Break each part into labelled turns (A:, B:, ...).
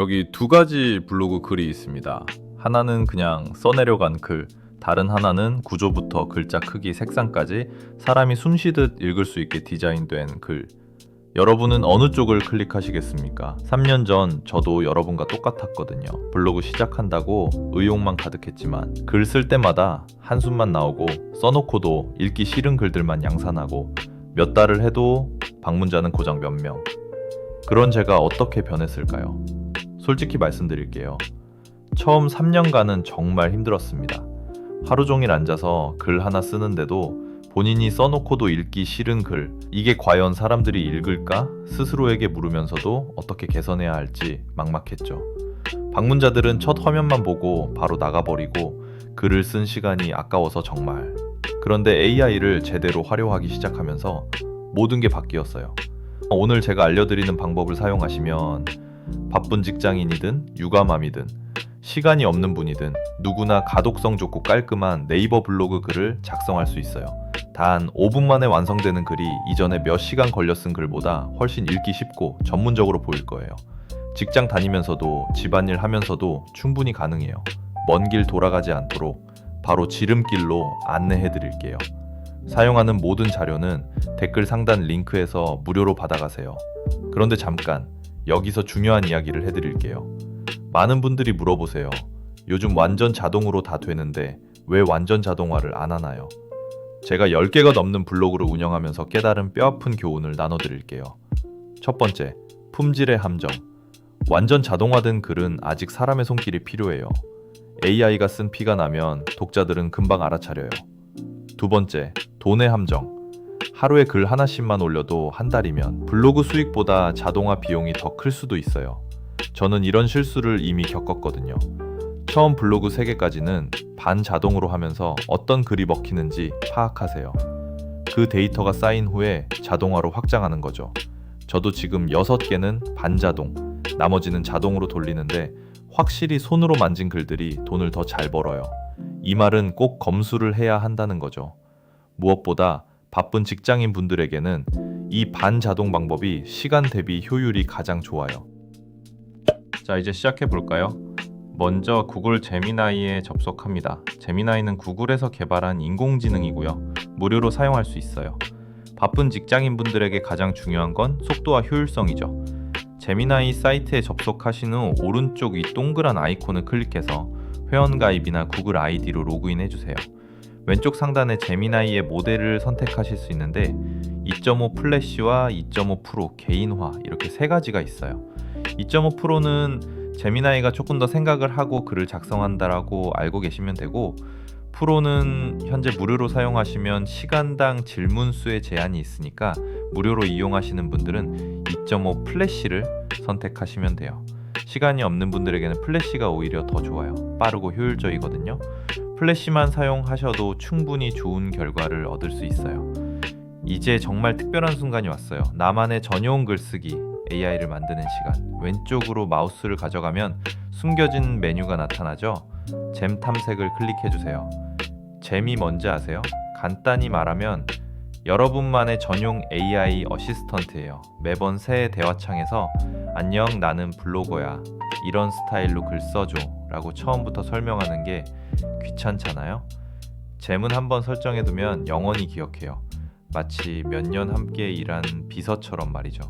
A: 여기 두 가지 블로그 글이 있습니다. 하나는 그냥 써내려간 글, 다른 하나는 구조부터 글자 크기, 색상까지 사람이 숨쉬듯 읽을 수 있게 디자인된 글. 여러분은 어느 쪽을 클릭하시겠습니까? 3년 전 저도 여러분과 똑같았거든요. 블로그 시작한다고 의욕만 가득했지만 글 쓸 때마다 한숨만 나오고 써놓고도 읽기 싫은 글들만 양산하고 몇 달을 해도 방문자는 고작 몇 명. 그런 제가 어떻게 변했을까요? 솔직히 말씀드릴게요. 처음 3년간은 정말 힘들었습니다. 하루 종일 앉아서 글 하나 쓰는데도 본인이 써놓고도 읽기 싫은 글, 이게 과연 사람들이 읽을까? 스스로에게 물으면서도 어떻게 개선해야 할지 막막했죠. 방문자들은 첫 화면만 보고 바로 나가버리고 글을 쓴 시간이 아까워서 정말. 그런데 AI를 제대로 활용하기 시작하면서 모든 게 바뀌었어요. 오늘 제가 알려드리는 방법을 사용하시면 바쁜 직장인이든 육아맘이든 시간이 없는 분이든 누구나 가독성 좋고 깔끔한 네이버 블로그 글을 작성할 수 있어요. 단 5분 만에 완성되는 글이 이전에 몇 시간 걸려 쓴 글보다 훨씬 읽기 쉽고 전문적으로 보일 거예요. 직장 다니면서도 집안일 하면서도 충분히 가능해요. 먼 길 돌아가지 않도록 바로 지름길로 안내해 드릴게요. 사용하는 모든 자료는 댓글 상단 링크에서 무료로 받아가세요. 그런데 잠깐, 여기서 중요한 이야기를 해드릴게요. 많은 분들이 물어보세요. 요즘 완전 자동으로 다 되는데 왜 완전 자동화를 안 하나요? 제가 10개가 넘는 블로그를 운영하면서 깨달은 뼈아픈 교훈을 나눠드릴게요. 첫 번째, 품질의 함정. 완전 자동화된 글은 아직 사람의 손길이 필요해요. AI가 쓴 피가 나면 독자들은 금방 알아차려요. 두 번째, 돈의 함정. 하루에 글 하나씩만 올려도 한 달이면 블로그 수익보다 자동화 비용이 더 클 수도 있어요. 저는 이런 실수를 이미 겪었거든요. 처음 블로그 3개까지는 반자동으로 하면서 어떤 글이 먹히는지 파악하세요. 그 데이터가 쌓인 후에 자동화로 확장하는 거죠. 저도 지금 6개는 반자동, 나머지는 자동으로 돌리는데 확실히 손으로 만진 글들이 돈을 더 잘 벌어요. 이 말은 꼭 검수를 해야 한다는 거죠. 무엇보다 바쁜 직장인 분들에게는 이 반자동 방법이 시간 대비 효율이 가장 좋아요. 자, 이제 시작해 볼까요? 먼저 구글 제미나이에 접속합니다. 제미나이는 구글에서 개발한 인공지능이고요. 무료로 사용할 수 있어요. 바쁜 직장인 분들에게 가장 중요한 건 속도와 효율성이죠. 제미나이 사이트에 접속하신 후 오른쪽 이 동그란 아이콘을 클릭해서 회원가입이나 구글 아이디로 로그인 해주세요. 왼쪽 상단에 제미나이의 모델을 선택하실 수 있는데 2.5 플래시와 2.5 프로 개인화 이렇게 세 가지가 있어요. 2.5 프로는 제미나이가 조금 더 생각을 하고 글을 작성한다라고 알고 계시면 되고, 프로는 현재 무료로 사용하시면 시간당 질문 수에 제한이 있으니까 무료로 이용하시는 분들은 2.5 플래시를 선택하시면 돼요. 시간이 없는 분들에게는 플래시가 오히려 더 좋아요. 빠르고 효율적이거든요. 플래시만 사용하셔도 충분히 좋은 결과를 얻을 수 있어요. 이제 정말 특별한 순간이 왔어요. 나만의 전용 글쓰기 AI를 만드는 시간. 왼쪽으로 마우스를 가져가면 숨겨진 메뉴가 나타나죠. 잼 탐색을 클릭해주세요. 잼이 뭔지 아세요? 간단히 말하면 여러분만의 전용 AI 어시스턴트예요. 매번 새 대화창에서 안녕, 나는 블로거야, 이런 스타일로 글 써줘 라고 처음부터 설명하는 게 귀찮잖아요. 잼은 한번 설정해두면 영원히 기억해요. 마치 몇 년 함께 일한 비서처럼 말이죠.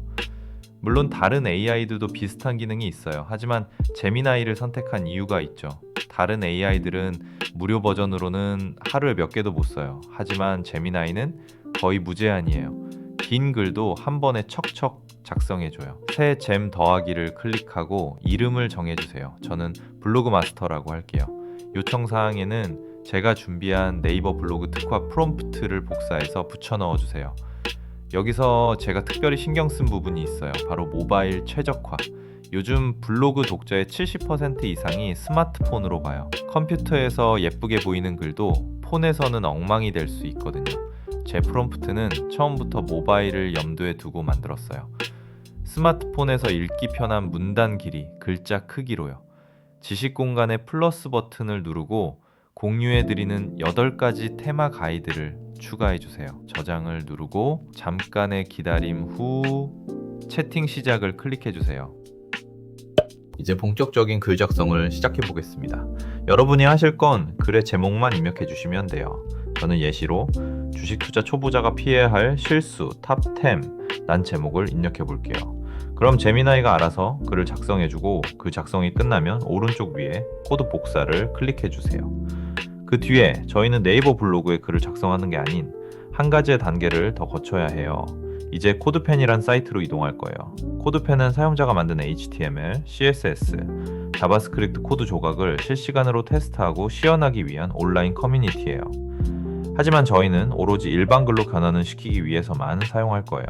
A: 물론 다른 AI들도 비슷한 기능이 있어요. 하지만 제미나이를 선택한 이유가 있죠. 다른 AI들은 무료 버전으로는 하루에 몇 개도 못 써요. 하지만 제미나이는 거의 무제한이에요. 긴 글도 한 번에 척척 작성해줘요. 새 잼 더하기를 클릭하고 이름을 정해주세요. 저는 블로그 마스터라고 할게요. 요청사항에는 제가 준비한 네이버 블로그 특화 프롬프트를 복사해서 붙여 넣어주세요. 여기서 제가 특별히 신경 쓴 부분이 있어요. 바로 모바일 최적화. 요즘 블로그 독자의 70% 이상이 스마트폰으로 봐요. 컴퓨터에서 예쁘게 보이는 글도 폰에서는 엉망이 될 수 있거든요. 제 프롬프트는 처음부터 모바일을 염두에 두고 만들었어요. 스마트폰에서 읽기 편한 문단 길이, 글자 크기로요. 지식 공간의 플러스 버튼을 누르고 공유해드리는 8가지 테마 가이드를 추가해주세요. 저장을 누르고 잠깐의 기다림 후 채팅 시작을 클릭해주세요. 이제 본격적인 글 작성을 시작해 보겠습니다. 여러분이 하실 건 글의 제목만 입력해 주시면 돼요. 저는 예시로 주식 투자 초보자가 피해야 할 실수 탑10 란 제목을 입력해 볼게요. 그럼 제미나이가 알아서 글을 작성해 주고 그 작성이 끝나면 오른쪽 위에 코드 복사를 클릭해 주세요. 그 뒤에 저희는 네이버 블로그에 글을 작성하는 게 아닌 한 가지의 단계를 더 거쳐야 해요. 이제 코드펜이란 사이트로 이동할 거예요. 코드펜은 사용자가 만든 HTML, CSS, 자바스크립트 코드 조각을 실시간으로 테스트하고 시연하기 위한 온라인 커뮤니티예요. 하지만 저희는 오로지 일반 글로 변환을 시키기 위해서만 사용할 거예요.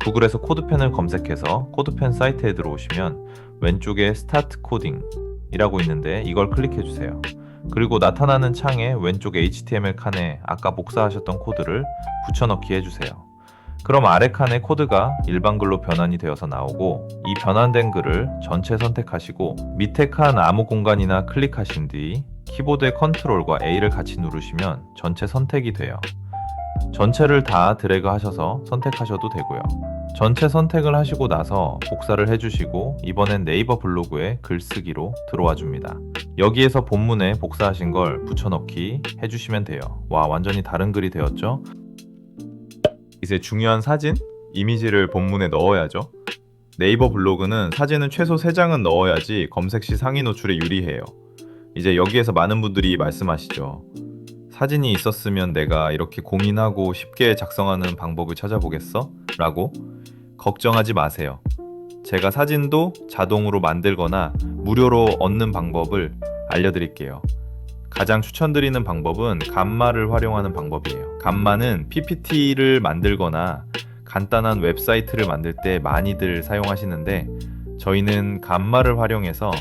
A: 구글에서 코드펜을 검색해서 코드펜 사이트에 들어오시면 왼쪽에 스타트 코딩 이라고 있는데 이걸 클릭해 주세요. 그리고 나타나는 창의 왼쪽 HTML 칸에 아까 복사하셨던 코드를 붙여넣기 해주세요. 그럼 아래 칸의 코드가 일반 글로 변환이 되어서 나오고 이 변환된 글을 전체 선택하시고 밑에 칸 아무 공간이나 클릭하신 뒤 키보드의 컨트롤과 A를 같이 누르시면 전체 선택이 돼요. 전체를 다 드래그 하셔서 선택하셔도 되고요. 전체 선택을 하시고 나서 복사를 해주시고 이번엔 네이버 블로그에 글쓰기로 들어와 줍니다. 여기에서 본문에 복사하신 걸 붙여넣기 해주시면 돼요. 와, 완전히 다른 글이 되었죠? 이제 중요한 사진, 이미지를 본문에 넣어야죠. 네이버 블로그는 사진은 최소 3장은 넣어야지 검색 시 상위 노출에 유리해요. 이제 여기에서 많은 분들이 말씀하시죠. 사진이 있었으면 내가 이렇게 고민하고 쉽게 작성하는 방법을 찾아보겠어? 라고 걱정하지 마세요. 제가 사진도 자동으로 만들거나 무료로 얻는 방법을 알려드릴게요. 가장 추천드리는 방법은 감마를 활용하는 방법이에요. 감마는 PPT를 만들거나 간단한 웹사이트를 만들 때 많이들 사용하시는데 저희는 감마를 활용해서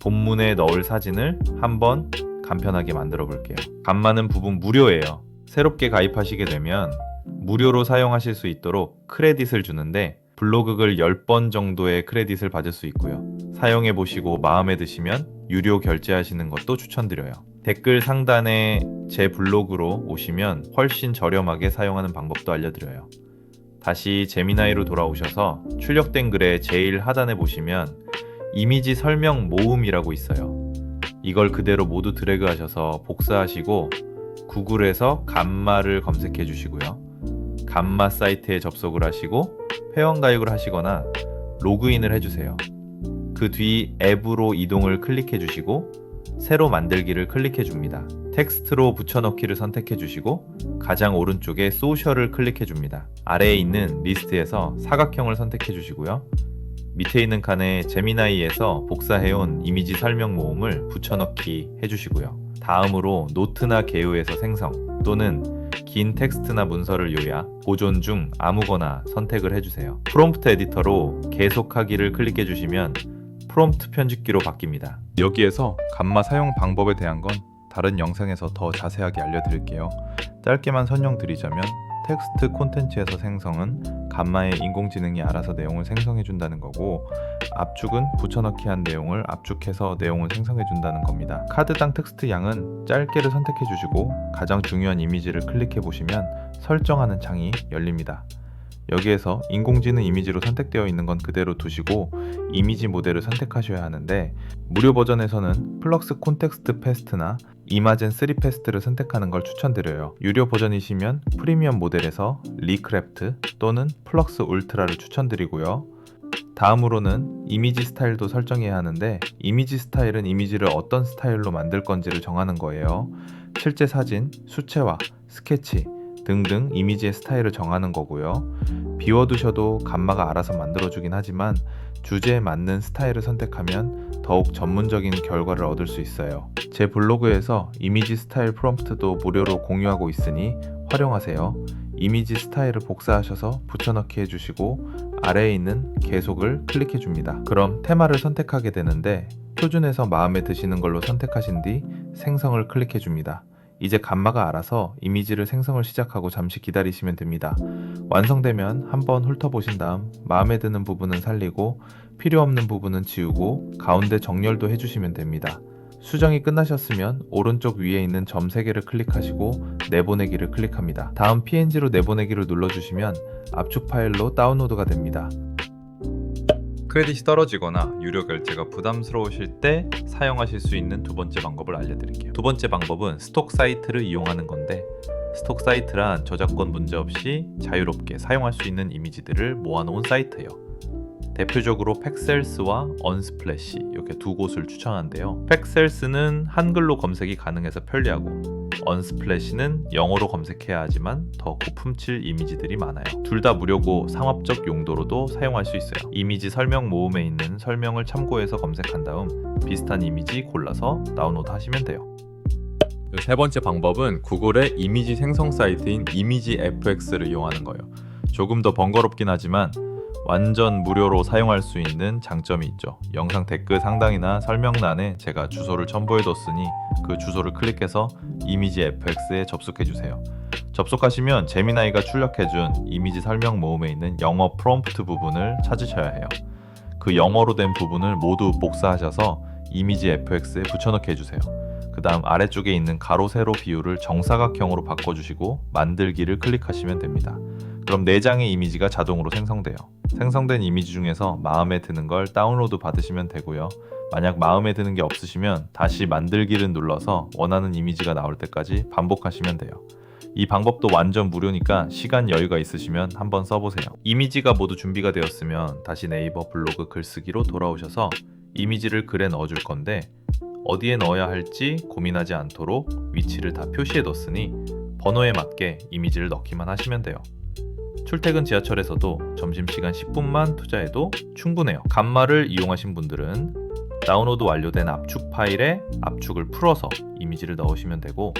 A: 본문에 넣을 사진을 한번 간편하게 만들어 볼게요. 감마는 부분 무료예요. 새롭게 가입하시게 되면 무료로 사용하실 수 있도록 크레딧을 주는데 블로그 글 10번 정도의 크레딧을 받을 수 있고요. 사용해 보시고 마음에 드시면 유료 결제하시는 것도 추천드려요. 댓글 상단에 제 블로그로 오시면 훨씬 저렴하게 사용하는 방법도 알려드려요. 다시 제미나이로 돌아오셔서 출력된 글의 제일 하단에 보시면 이미지 설명 모음이라고 있어요. 이걸 그대로 모두 드래그 하셔서 복사하시고 구글에서 감마를 검색해 주시고요. 감마 사이트에 접속을 하시고 회원가입을 하시거나 로그인을 해주세요. 그 뒤 앱으로 이동을 클릭해 주시고 새로 만들기를 클릭해 줍니다. 텍스트로 붙여넣기를 선택해 주시고 가장 오른쪽에 소셜을 클릭해 줍니다. 아래에 있는 리스트에서 사각형을 선택해 주시고요. 밑에 있는 칸에 제미나이에서 복사해온 이미지 설명 모음을 붙여넣기 해주시고요. 다음으로 노트나 개요에서 생성 또는 긴 텍스트나 문서를 요약, 보존 중 아무거나 선택을 해주세요. 프롬프트 에디터로 계속하기를 클릭해 주시면 프롬프트 편집기로 바뀝니다. 여기에서 감마 사용 방법에 대한 건 다른 영상에서 더 자세하게 알려드릴게요. 짧게만 설명드리자면 텍스트 콘텐츠에서 생성은 감마의 인공지능이 알아서 내용을 생성해 준다는 거고 압축은 붙여넣기 한 내용을 압축해서 내용을 생성해 준다는 겁니다. 카드당 텍스트 양은 짧게를 선택해 주시고 가장 중요한 이미지를 클릭해 보시면 설정하는 창이 열립니다. 여기에서 인공지능 이미지로 선택되어 있는 건 그대로 두시고 이미지 모델을 선택하셔야 하는데 무료 버전에서는 플럭스 콘텍스트 패스트나 이마젠 3 패스트를 선택하는 걸 추천드려요. 유료 버전이시면 프리미엄 모델에서 리크래프트 또는 플럭스 울트라를 추천드리고요. 다음으로는 이미지 스타일도 설정해야 하는데 이미지 스타일은 이미지를 어떤 스타일로 만들 건지를 정하는 거예요. 실제 사진, 수채화, 스케치 등등 이미지의 스타일을 정하는 거고요. 비워두셔도 감마가 알아서 만들어주긴 하지만 주제에 맞는 스타일을 선택하면 더욱 전문적인 결과를 얻을 수 있어요. 제 블로그에서 이미지 스타일 프롬프트도 무료로 공유하고 있으니 활용하세요. 이미지 스타일을 복사하셔서 붙여넣기 해주시고 아래에 있는 계속을 클릭해 줍니다. 그럼 테마를 선택하게 되는데 표준에서 마음에 드시는 걸로 선택하신 뒤 생성을 클릭해 줍니다. 이제 감마가 알아서 이미지를 생성을 시작하고 잠시 기다리시면 됩니다. 완성되면 한번 훑어보신 다음 마음에 드는 부분은 살리고 필요 없는 부분은 지우고 가운데 정렬도 해주시면 됩니다. 수정이 끝나셨으면 오른쪽 위에 있는 점 3개를 클릭하시고 내보내기를 클릭합니다. 다음 PNG로 내보내기를 눌러주시면 압축 파일로 다운로드가 됩니다. 크레딧이 떨어지거나 유료 결제가 부담스러우실 때 사용하실 수 있는 두 번째 방법을 알려드릴게요. 두 번째 방법은 스톡 사이트를 이용하는 건데, 스톡 사이트란 저작권 문제 없이 자유롭게 사용할 수 있는 이미지들을 모아놓은 사이트예요. 대표적으로 팩셀스와 언스플래시 이렇게 두 곳을 추천하는데요. 팩셀스는 한글로 검색이 가능해서 편리하고, 언스플래시는 영어로 검색해야 하지만 더 고품질 이미지들이 많아요. 둘 다 무료고 상업적 용도로도 사용할 수 있어요. 이미지 설명 모음에 있는 설명을 참고해서 검색한 다음 비슷한 이미지 골라서 다운로드 하시면 돼요. 세 번째 방법은 구글의 이미지 생성 사이트인 이미지FX를 이용하는 거예요. 조금 더 번거롭긴 하지만 완전 무료로 사용할 수 있는 장점이 있죠. 영상 댓글 상단이나 설명란에 제가 주소를 첨부해뒀으니 그 주소를 클릭해서 이미지FX에 접속해주세요. 접속하시면 제미나이가 출력해준 이미지 설명 모음에 있는 영어 프롬프트 부분을 찾으셔야 해요. 그 영어로 된 부분을 모두 복사하셔서 이미지FX에 붙여넣게 해주세요. 그 다음 아래쪽에 있는 가로 세로 비율을 정사각형으로 바꿔주시고 만들기를 클릭하시면 됩니다. 그럼 4장의 이미지가 자동으로 생성돼요. 생성된 이미지 중에서 마음에 드는 걸 다운로드 받으시면 되고요. 만약 마음에 드는 게 없으시면 다시 만들기를 눌러서 원하는 이미지가 나올 때까지 반복하시면 돼요. 이 방법도 완전 무료니까 시간 여유가 있으시면 한번 써보세요. 이미지가 모두 준비가 되었으면 다시 네이버 블로그 글쓰기로 돌아오셔서 이미지를 글에 넣어줄 건데, 어디에 넣어야 할지 고민하지 않도록 위치를 다 표시해뒀으니 번호에 맞게 이미지를 넣기만 하시면 돼요. 출퇴근 지하철에서도 점심시간 10분만 투자해도 충분해요. 간말을 이용하신 분들은 다운로드 완료된 압축 파일에 압축을 풀어서 이미지를 넣으시면 되고,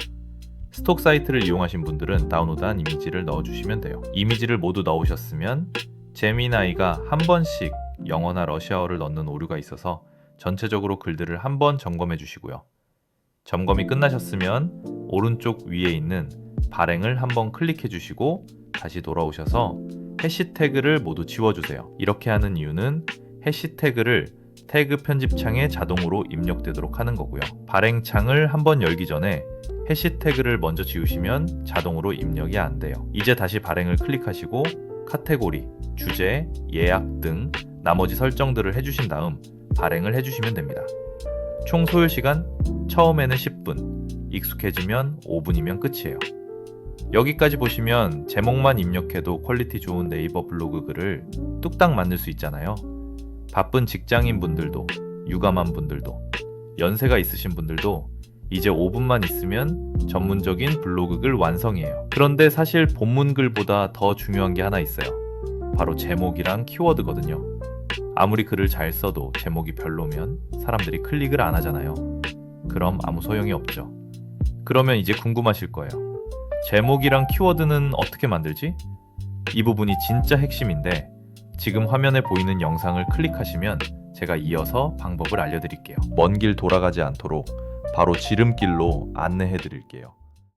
A: 스톡 사이트를 이용하신 분들은 다운로드한 이미지를 넣어주시면 돼요. 이미지를 모두 넣으셨으면 제미나이가 한 번씩 영어나 러시아어를 넣는 오류가 있어서 전체적으로 글들을 한 번 점검해 주시고요. 점검이 끝나셨으면 오른쪽 위에 있는 발행을 한번 클릭해 주시고 다시 돌아오셔서 해시태그를 모두 지워주세요. 이렇게 하는 이유는 해시태그를 태그 편집창에 자동으로 입력되도록 하는 거고요. 발행창을 한번 열기 전에 해시태그를 먼저 지우시면 자동으로 입력이 안 돼요. 이제 다시 발행을 클릭하시고 카테고리, 주제, 예약 등 나머지 설정들을 해주신 다음 발행을 해주시면 됩니다. 총 소요 시간 처음에는 10분, 익숙해지면 5분이면 끝이에요. 여기까지 보시면 제목만 입력해도 퀄리티 좋은 네이버 블로그 글을 뚝딱 만들 수 있잖아요. 바쁜 직장인 분들도, 육아만 분들도, 연세가 있으신 분들도 이제 5분만 있으면 전문적인 블로그 글 완성이에요. 그런데 사실 본문 글보다 더 중요한 게 하나 있어요. 바로 제목이랑 키워드거든요. 아무리 글을 잘 써도 제목이 별로면 사람들이 클릭을 안 하잖아요. 그럼 아무 소용이 없죠. 그러면 이제 궁금하실 거예요. 제목이랑 키워드는 어떻게 만들지? 이 부분이 진짜 핵심인데, 지금 화면에 보이는 영상을 클릭하시면 제가 이어서 방법을 알려드릴게요. 먼 길 돌아가지 않도록 바로 지름길로 안내해 드릴게요.